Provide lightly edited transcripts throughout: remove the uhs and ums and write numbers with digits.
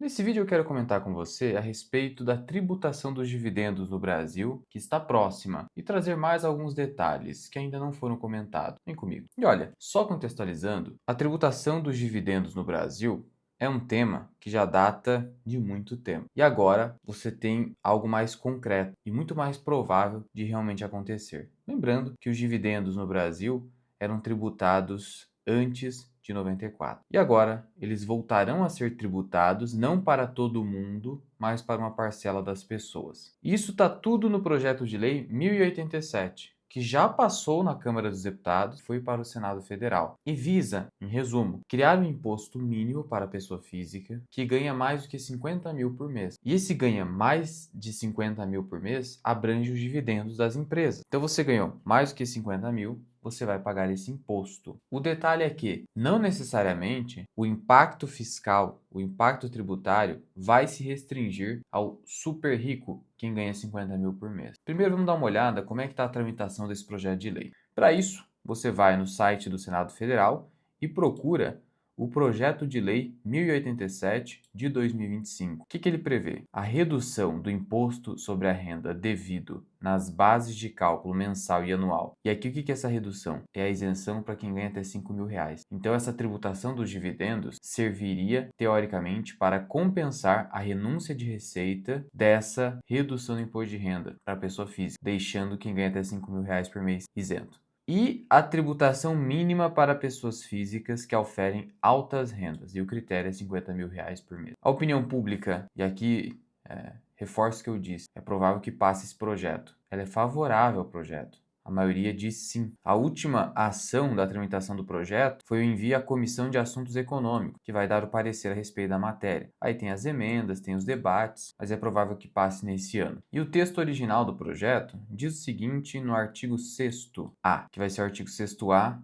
Nesse vídeo eu quero comentar com você a respeito da tributação dos dividendos no Brasil, que está próxima, e trazer mais alguns detalhes que ainda não foram comentados. Vem comigo. E olha, só contextualizando, a tributação dos dividendos no Brasil é um tema que já data de muito tempo. E agora você tem algo mais concreto e muito mais provável de realmente acontecer. Lembrando que os dividendos no Brasil eram tributados antes de 94. E agora eles voltarão a ser tributados não para todo mundo, mas para uma parcela das pessoas. Isso está tudo no projeto de lei 1087, que já passou na Câmara dos Deputados e foi para o Senado Federal. E visa, em resumo, criar um imposto mínimo para a pessoa física que ganha mais do que 50 mil por mês. E esse ganha mais de 50 mil por mês abrange os dividendos das empresas. Então você ganhou mais do que 50 mil, você vai pagar esse imposto. O detalhe é que, não necessariamente, o impacto fiscal, o impacto tributário, vai se restringir ao super rico, quem ganha 50 mil por mês. Primeiro, vamos dar uma olhada como é que está a tramitação desse projeto de lei. Para isso, você vai no site do Senado Federal e procura o projeto de lei 1087 de 2025. O que ele prevê? A redução do imposto sobre a renda devido nas bases de cálculo mensal e anual. E aqui o que é essa redução? É a isenção para quem ganha até 5 mil reais. Então essa tributação dos dividendos serviria, teoricamente, para compensar a renúncia de receita dessa redução do imposto de renda para a pessoa física, deixando quem ganha até 5 mil reais por mês isento. E a tributação mínima para pessoas físicas que oferem altas rendas, e o critério é 50 mil reais por mês. A opinião pública, e aqui reforço o que eu disse, é provável que passe esse projeto. Ela é favorável ao projeto. A maioria diz sim. A última ação da tramitação do projeto foi o envio à Comissão de Assuntos Econômicos, que vai dar o parecer a respeito da matéria. Aí tem as emendas, tem os debates, mas é provável que passe nesse ano. E o texto original do projeto diz o seguinte no artigo 6º-A, que vai ser o artigo 6º-A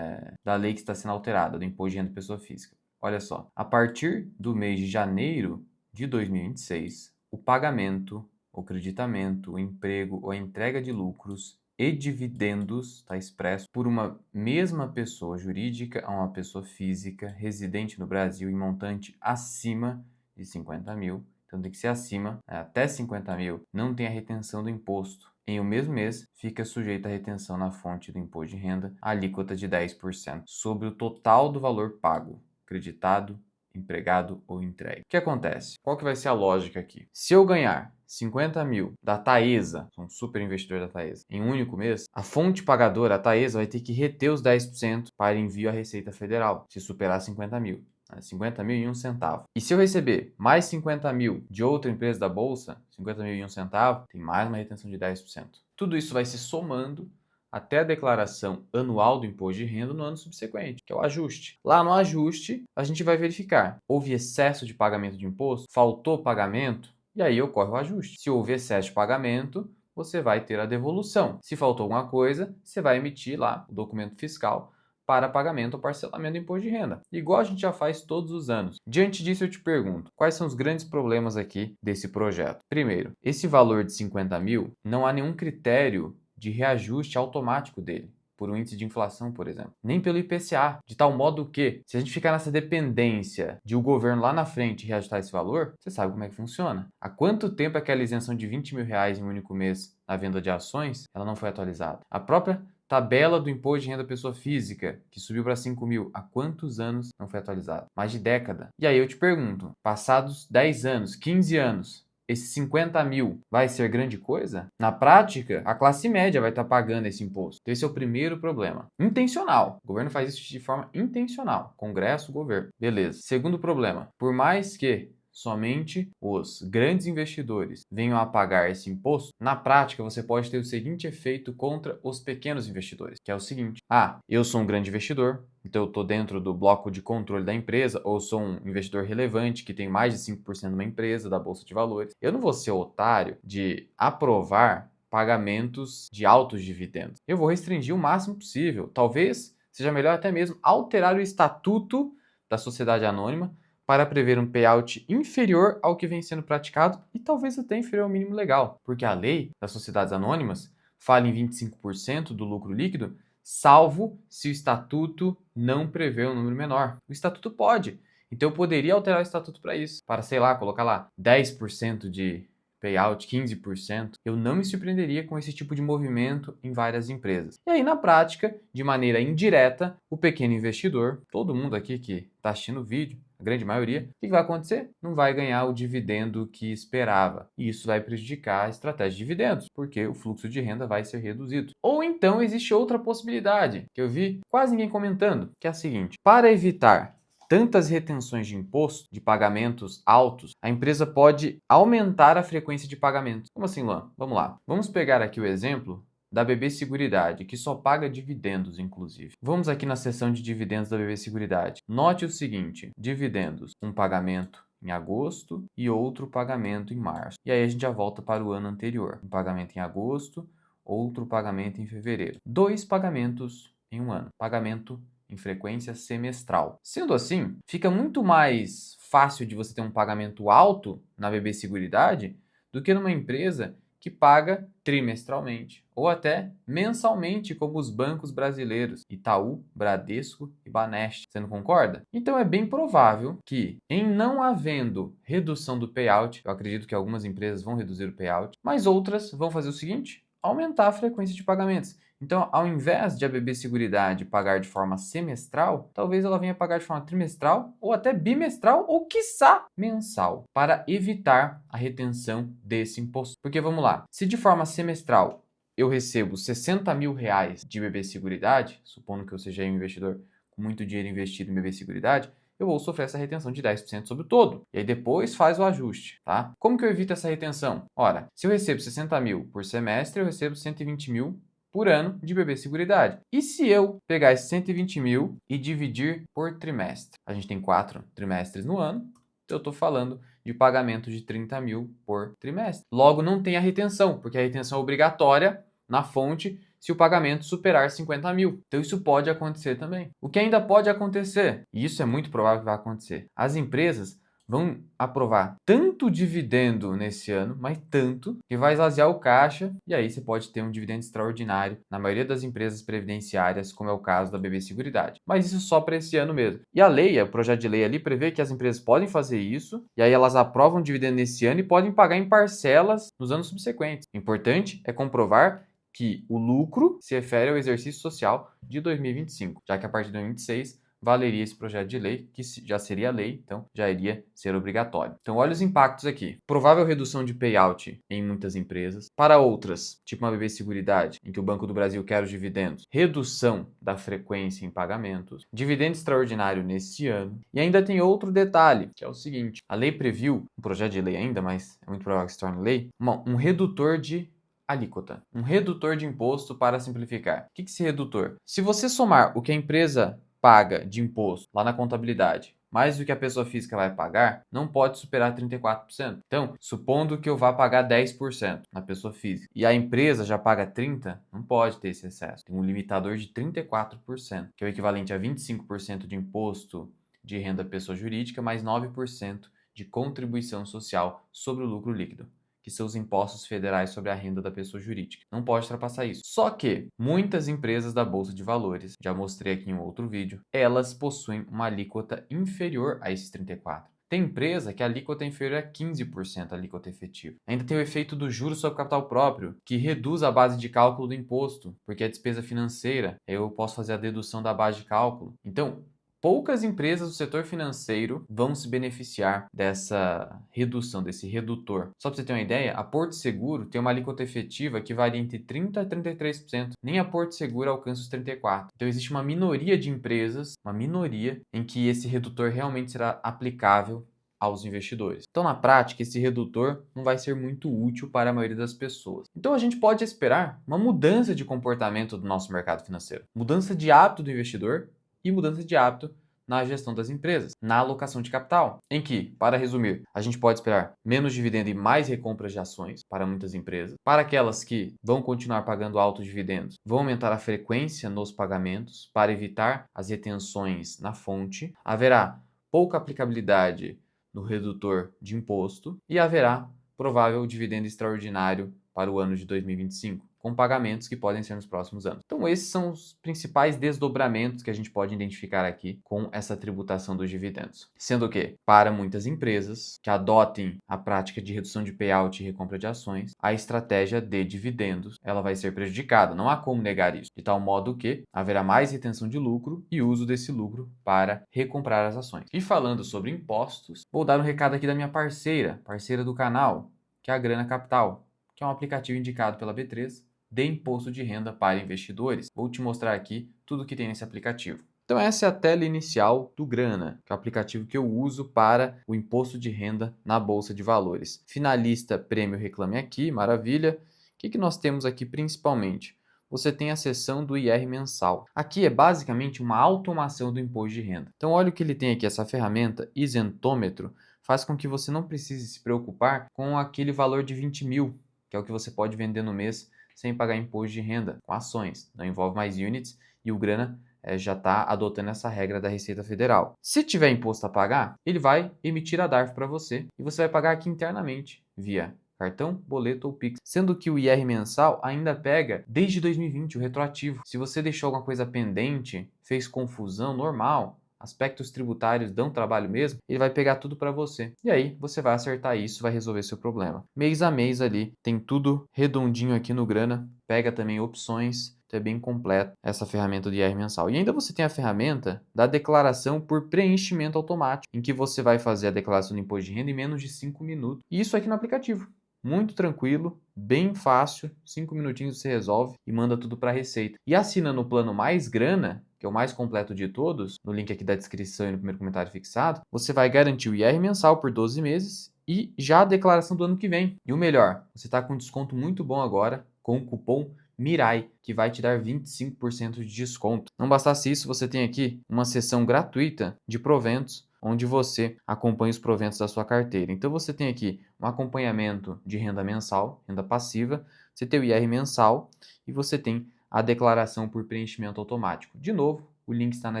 da lei que está sendo alterada, do Imposto de Renda da Pessoa Física. Olha só, a partir do mês de janeiro de 2026, o pagamento, o creditamento, o emprego ou a entrega de lucros e dividendos, está expresso, por uma mesma pessoa jurídica a uma pessoa física residente no Brasil em montante acima de 50 mil, então tem que ser acima, até 50 mil, não tem a retenção do imposto. Em um mesmo mês, fica sujeito à retenção na fonte do imposto de renda, a alíquota de 10% sobre o total do valor pago, creditado, empregado ou entregue. O que acontece? Qual que vai ser a lógica aqui? Se eu ganhar 50 mil da Taesa, sou um super investidor da Taesa, em um único mês, a fonte pagadora, a Taesa, vai ter que reter os 10% para envio à Receita Federal, se superar 50 mil. 50 mil e 1 centavo. E se eu receber mais 50 mil de outra empresa da Bolsa, 50 mil e 1 centavo, tem mais uma retenção de 10%. Tudo isso vai se somando até a declaração anual do imposto de renda no ano subsequente, que é o ajuste. Lá no ajuste, a gente vai verificar, houve excesso de pagamento de imposto, faltou pagamento, e aí ocorre o ajuste. Se houve excesso de pagamento, você vai ter a devolução. Se faltou alguma coisa, você vai emitir lá o documento fiscal para pagamento ou parcelamento do imposto de renda, igual a gente já faz todos os anos. Diante disso, eu te pergunto, quais são os grandes problemas aqui desse projeto? Primeiro, esse valor de 50 mil, não há nenhum critério de reajuste automático dele, por um índice de inflação, por exemplo, nem pelo IPCA, de tal modo que, se a gente ficar nessa dependência de o governo lá na frente reajustar esse valor, você sabe como é que funciona. Há quanto tempo aquela isenção de 20 mil reais em um único mês na venda de ações, ela não foi atualizada? A própria tabela do imposto de renda da pessoa física, que subiu para 5 mil, há quantos anos não foi atualizada? Mais de década. E aí eu te pergunto, passados 10 anos, 15 anos, esses 50 mil vai ser grande coisa? Na prática, a classe média vai estar pagando esse imposto. Então, esse é o primeiro problema. Intencional. O governo faz isso de forma intencional. Congresso, governo. Beleza. Segundo problema. Por mais que somente os grandes investidores venham a pagar esse imposto, na prática você pode ter o seguinte efeito contra os pequenos investidores, que é o seguinte: eu sou um grande investidor, então eu estou dentro do bloco de controle da empresa, ou sou um investidor relevante que tem mais de 5% de uma empresa, da Bolsa de Valores. Eu não vou ser otário de aprovar pagamentos de altos dividendos. Eu vou restringir o máximo possível. Talvez seja melhor até mesmo alterar o estatuto da sociedade anônima para prever um payout inferior ao que vem sendo praticado e talvez até inferior ao mínimo legal, porque a lei das sociedades anônimas fala em 25% do lucro líquido, salvo se o estatuto não prevê um número menor. O estatuto pode. Então eu poderia alterar o estatuto para isso, para, sei lá, colocar lá 10% de payout, 15%, eu não me surpreenderia com esse tipo de movimento em várias empresas. E aí, na prática, de maneira indireta, o pequeno investidor, todo mundo aqui que está assistindo o vídeo, a grande maioria, o que vai acontecer? Não vai ganhar o dividendo que esperava. E isso vai prejudicar a estratégia de dividendos, porque o fluxo de renda vai ser reduzido. Ou então existe outra possibilidade, que eu vi quase ninguém comentando, que é a seguinte: para evitar tantas retenções de imposto, de pagamentos altos, a empresa pode aumentar a frequência de pagamentos. Como assim, Luan? Vamos lá. Vamos pegar aqui o exemplo da BB Seguridade, que só paga dividendos, inclusive. Vamos aqui na seção de dividendos da BB Seguridade. Note o seguinte: dividendos, um pagamento em agosto e outro pagamento em março. E aí a gente já volta para o ano anterior. Um pagamento em agosto, outro pagamento em fevereiro. 2 pagamentos em um ano. Pagamento em frequência semestral. Sendo assim, fica muito mais fácil de você ter um pagamento alto na BB Seguridade do que numa empresa que paga trimestralmente ou até mensalmente, como os bancos brasileiros Itaú, Bradesco e Banesp. Você não concorda? Então é bem provável que, em não havendo redução do payout, eu acredito que algumas empresas vão reduzir o payout, mas outras vão fazer o seguinte: aumentar a frequência de pagamentos. Então, ao invés de a BB Seguridade pagar de forma semestral, talvez ela venha pagar de forma trimestral ou até bimestral ou, quiçá, mensal, para evitar a retenção desse imposto. Porque vamos lá, se de forma semestral eu recebo 60 mil reais de BB Seguridade, supondo que eu seja um investidor com muito dinheiro investido em BB Seguridade, eu vou sofrer essa retenção de 10% sobre o todo. E aí depois faz o ajuste, tá? Como que eu evito essa retenção? Ora, se eu recebo 60 mil por semestre, eu recebo 120 mil por ano de BB Seguridade. E se eu pegar esses 120 mil e dividir por trimestre? A gente tem 4 trimestres no ano, então eu estou falando de pagamento de 30 mil por trimestre. Logo, não tem a retenção, porque a retenção é obrigatória na fonte se o pagamento superar 50 mil. Então isso pode acontecer também. O que ainda pode acontecer, e isso é muito provável que vai acontecer, as empresas vão aprovar tanto dividendo nesse ano, mas tanto, que vai esvaziar o caixa e aí você pode ter um dividendo extraordinário na maioria das empresas previdenciárias, como é o caso da BB Seguridade. Mas isso só para esse ano mesmo. E a lei, o projeto de lei ali prevê que as empresas podem fazer isso e aí elas aprovam dividendo nesse ano e podem pagar em parcelas nos anos subsequentes. O importante é comprovar que o lucro se refere ao exercício social de 2025, já que a partir de 2026 valeria esse projeto de lei, que já seria lei, então já iria ser obrigatório. Então olha os impactos aqui. Provável redução de payout em muitas empresas. Para outras, tipo uma BB Seguridade, em que o Banco do Brasil quer os dividendos. Redução da frequência em pagamentos. Dividendo extraordinário nesse ano. E ainda tem outro detalhe, que é o seguinte. A lei previu, um projeto de lei ainda, mas é muito provável que se torne lei, um redutor de alíquota, um redutor de imposto para simplificar. O que é esse redutor? Se você somar o que a empresa paga de imposto lá na contabilidade, mais do que a pessoa física vai pagar, não pode superar 34%. Então, supondo que eu vá pagar 10% na pessoa física e a empresa já paga 30%, não pode ter esse excesso. Tem um limitador de 34%, que é o equivalente a 25% de imposto de renda pessoa jurídica, mais 9% de contribuição social sobre o lucro líquido, que são os impostos federais sobre a renda da pessoa jurídica. Não pode ultrapassar isso. Só que muitas empresas da Bolsa de Valores, já mostrei aqui em um outro vídeo, elas possuem uma alíquota inferior a esses 34%. Tem empresa que a alíquota é inferior a 15% a alíquota efetiva. Ainda tem o efeito do juros sobre capital próprio, que reduz a base de cálculo do imposto, porque é despesa financeira, eu posso fazer a dedução da base de cálculo. Então, poucas empresas do setor financeiro vão se beneficiar dessa redução, desse redutor. Só para você ter uma ideia, a Porto Seguro tem uma alíquota efetiva que varia entre 30% a 33%. Nem a Porto Seguro alcança os 34%. Então existe uma minoria de empresas, uma minoria, em que esse redutor realmente será aplicável aos investidores. Então, na prática, esse redutor não vai ser muito útil para a maioria das pessoas. Então, a gente pode esperar uma mudança de comportamento do nosso mercado financeiro, mudança de hábito do investidor e mudança de hábito na gestão das empresas, na alocação de capital, em que, para resumir, a gente pode esperar menos dividendo e mais recompras de ações para muitas empresas. Para aquelas que vão continuar pagando altos dividendos, vão aumentar a frequência nos pagamentos para evitar as retenções na fonte. Haverá pouca aplicabilidade no redutor de imposto e haverá provável dividendo extraordinário para o ano de 2025, com pagamentos que podem ser nos próximos anos. Então, esses são os principais desdobramentos que a gente pode identificar aqui com essa tributação dos dividendos. Sendo que, para muitas empresas que adotem a prática de redução de payout e recompra de ações, a estratégia de dividendos ela vai ser prejudicada. Não há como negar isso, de tal modo que haverá mais retenção de lucro e uso desse lucro para recomprar as ações. E falando sobre impostos, vou dar um recado aqui da minha parceira do canal, que é a Grana Capital, que é um aplicativo indicado pela B3 de imposto de renda para investidores. Vou te mostrar aqui tudo que tem nesse aplicativo. Então essa é a tela inicial do Grana, que é o aplicativo que eu uso para o imposto de renda na Bolsa de Valores. Finalista Prêmio Reclame Aqui, maravilha. O que nós temos aqui principalmente? Você tem a seção do IR mensal. Aqui é basicamente uma automação do imposto de renda. Então olha o que ele tem aqui, essa ferramenta Isentômetro faz com que você não precise se preocupar com aquele valor de 20 mil, que é o que você pode vender no mês sem pagar imposto de renda, com ações. Não envolve mais units e o Grana já está adotando essa regra da Receita Federal. Se tiver imposto a pagar, ele vai emitir a DARF para você e você vai pagar aqui internamente via cartão, boleto ou Pix. Sendo que o IR mensal ainda pega desde 2020, o retroativo. Se você deixou alguma coisa pendente, fez confusão, normal, aspectos tributários dão trabalho mesmo, ele vai pegar tudo para você. E aí você vai acertar isso, vai resolver seu problema. Mês a mês ali, tem tudo redondinho aqui no Grana, pega também opções, então é bem completo essa ferramenta do IR mensal. E ainda você tem a ferramenta da declaração por preenchimento automático, em que você vai fazer a declaração do imposto de renda em menos de 5 minutos. E isso aqui no aplicativo. Muito tranquilo, bem fácil, 5 minutinhos você resolve e manda tudo para a Receita. E assinando o plano Mais Grana, que é o mais completo de todos, no link aqui da descrição e no primeiro comentário fixado, você vai garantir o IR mensal por 12 meses e já a declaração do ano que vem. E o melhor, você está com um desconto muito bom agora, com o cupom Mirai, que vai te dar 25% de desconto. Não bastasse isso, você tem aqui uma seção gratuita de proventos, onde você acompanha os proventos da sua carteira. Então você tem aqui um acompanhamento de renda mensal, renda passiva, você tem o IR mensal e você tem a declaração por preenchimento automático. De novo, o link está na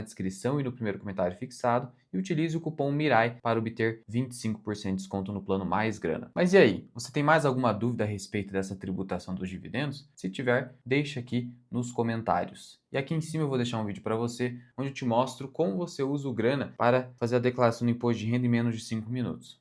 descrição e no primeiro comentário fixado e utilize o cupom MIRAI para obter 25% de desconto no plano Mais Grana. Mas e aí, você tem mais alguma dúvida a respeito dessa tributação dos dividendos? Se tiver, deixa aqui nos comentários. E aqui em cima eu vou deixar um vídeo para você, onde eu te mostro como você usa o Grana para fazer a declaração do imposto de renda em menos de 5 minutos.